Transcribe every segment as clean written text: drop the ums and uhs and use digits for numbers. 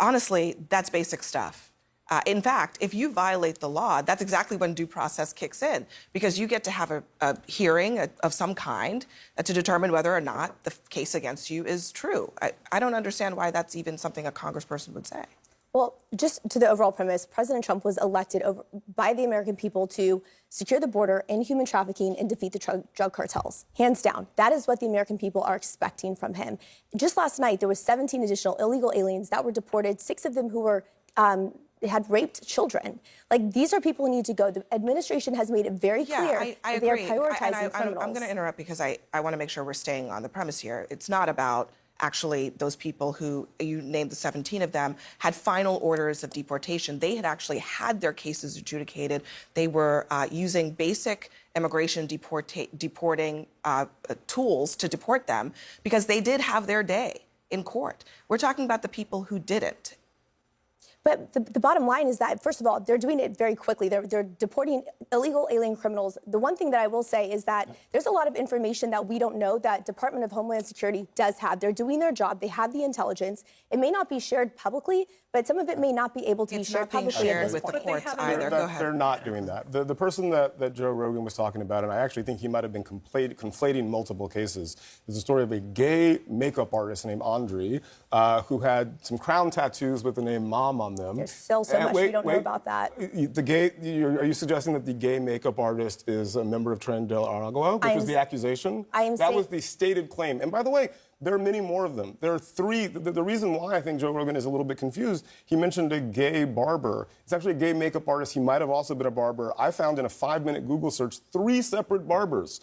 Honestly, that's basic stuff. In fact, if you violate the law, that's exactly when due process kicks in, because you get to have a hearing of some kind to determine whether or not the case against you is true. I don't understand why that's even something a congressperson would say. Well, just to the overall premise, President Trump was elected by the American people to secure the border, end human trafficking, and defeat the drug cartels. Hands down. That is what the American people are expecting from him. Just last night, there were 17 additional illegal aliens that were deported, 6 of them who were had raped children. Like, these are people who need to go. The administration has made it very clear that they are prioritizing criminals. I'm going to interrupt because I want to make sure we're staying on the premise here. It's not about actually those people who, you named the 17 of them, had final orders of deportation. They had actually had their cases adjudicated. They were using basic immigration deporting tools to deport them because they did have their day in court. We're talking about the people who didn't. But the bottom line is that, first of all, they're doing it very quickly. They're deporting illegal alien criminals. The one thing that I will say is that there's a lot of information that we don't know that Department of Homeland Security does have. They're doing their job. They have the intelligence. It may not be shared publicly, but some of it may not be able to be shared publicly at this point. With the courts either. Go ahead. They're not doing that. The person that Joe Rogan was talking about, and I actually think he might have been conflating multiple cases, is the story of a gay makeup artist named Andre, who had some crown tattoos with the name Mom on them. There's still so much we don't know about that. Are you suggesting that the gay makeup artist is a member of Tren de Aragua, which was the accusation? That was the stated claim. And by the way, there are many more of them. There are 3. The reason why I think Joe Rogan is a little bit confused, he mentioned a gay barber. It's actually a gay makeup artist. He might have also been a barber. I found in a 5-minute Google search 3 separate barbers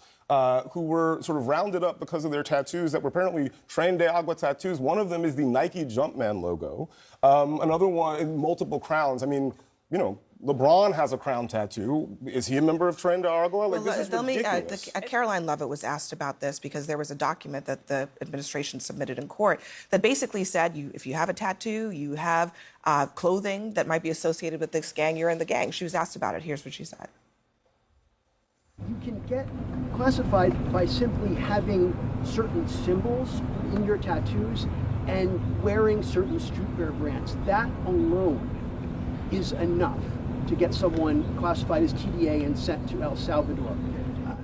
who were sort of rounded up because of their tattoos that were apparently Tren de Agua tattoos. One of them is the Nike Jumpman logo. Another one, multiple crowns. I mean, you know, LeBron has a crown tattoo. Is he a member of Tren de Agua? Like, this is ridiculous. Caroline Lovett was asked about this because there was a document that the administration submitted in court that basically said if you have a tattoo, you have clothing that might be associated with this gang, you're in the gang. She was asked about it. Here's what she said. You can get classified by simply having certain symbols in your tattoos and wearing certain streetwear brands. That alone is enough to get someone classified as TDA and sent to El Salvador.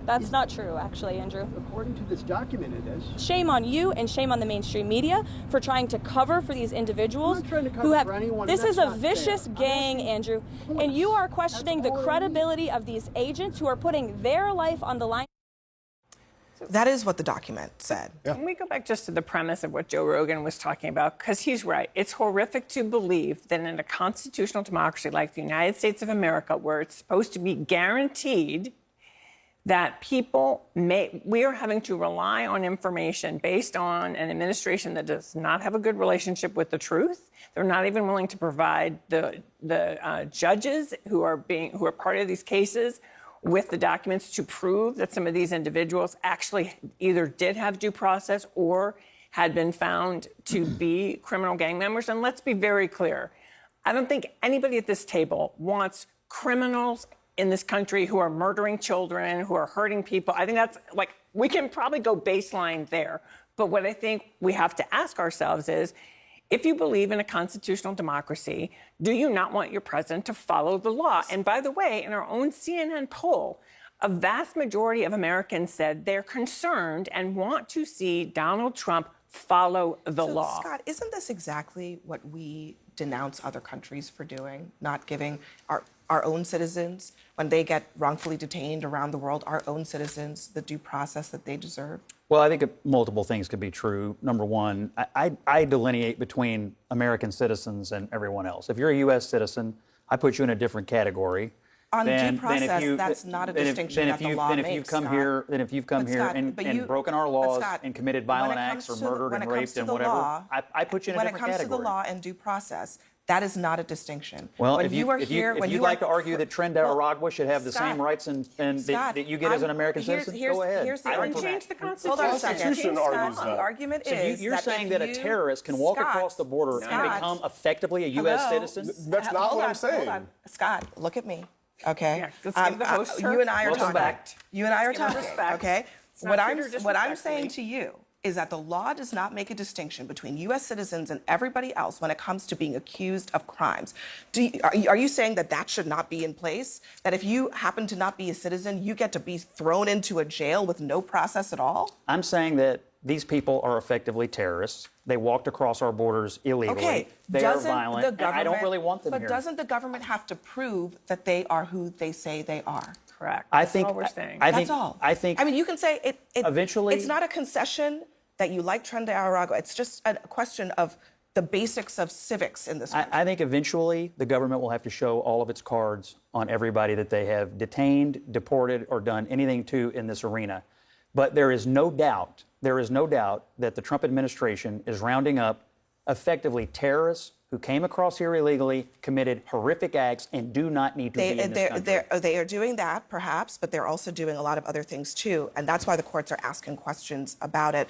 That's not true, actually, Andrew. According to this document, it is. Shame on you and shame on the mainstream media for trying to cover for these individuals who have. This is a vicious gang, Andrew, and you are questioning the credibility of these agents who are putting their life on the line. That is what the document said. Yeah. Can we go back just to the premise of what Joe Rogan was talking about? Because he's right. It's horrific to believe that in a constitutional democracy like the United States of America, where it's supposed to be guaranteed that we are having to rely on information based on an administration that does not have a good relationship with the truth. They're not even willing to provide the judges who are part of these cases with the documents to prove that some of these individuals actually either did have due process or had been found to be criminal gang members. And let's be very clear. I don't think anybody at this table wants criminals in this country who are murdering children, who are hurting people. I think that's we can probably go baseline there. But what I think we have to ask ourselves is, if you believe in a constitutional democracy, do you not want your president to follow the law? And by the way, in our own CNN poll, a vast majority of Americans said they're concerned and want to see Donald Trump follow the law. Scott, isn't this exactly what we denounce other countries for doing? Not giving our own citizens, when they get wrongfully detained around the world, our own citizens the due process that they deserve? Well, I think multiple things could be true. Number one, I delineate between American citizens and everyone else. If you're a U.S. citizen, I put you in a different category. On due process, that's not a distinction that the law makes, Then if you've come here and broken our laws and committed violent acts or murdered and raped and whatever, I put you in a different category. When it comes to the law and due process, that is not a distinction. Well, if you'd like to argue that Tren de Aragua should have the same rights and that you get as an American citizen, go ahead. I would change the Constitution. Hold on a second. The argument is you're saying that a terrorist can walk across the border and become effectively a U.S. citizen? That's not what I'm saying. Hold on. Scott, look at me. Okay. Yeah, let's give the host you and I are talking. Respect. You and I are talking. Respect. Okay. What I'm saying to you is that the law does not make a distinction between U.S. citizens and everybody else when it comes to being accused of crimes. Are you saying that that should not be in place? That if you happen to not be a citizen, you get to be thrown into a jail with no process at all? I'm saying that these people are effectively terrorists. They walked across our borders illegally. Okay, they are violent. And I don't really want them but here. But doesn't the government have to prove that they are who they say they are? Correct. That's all we're saying. That's all. I think. I mean, you can say it. Eventually, it's not a concession that you like Tren de Aragua. It's just a question of the basics of civics in this country. I think eventually the government will have to show all of its cards on everybody that they have detained, deported, or done anything to in this arena. But there is no doubt that the Trump administration is rounding up effectively terrorists who came across here illegally, committed horrific acts, and do not need to be in this country. They are doing that, perhaps, but they're also doing a lot of other things, too. And that's why the courts are asking questions about it.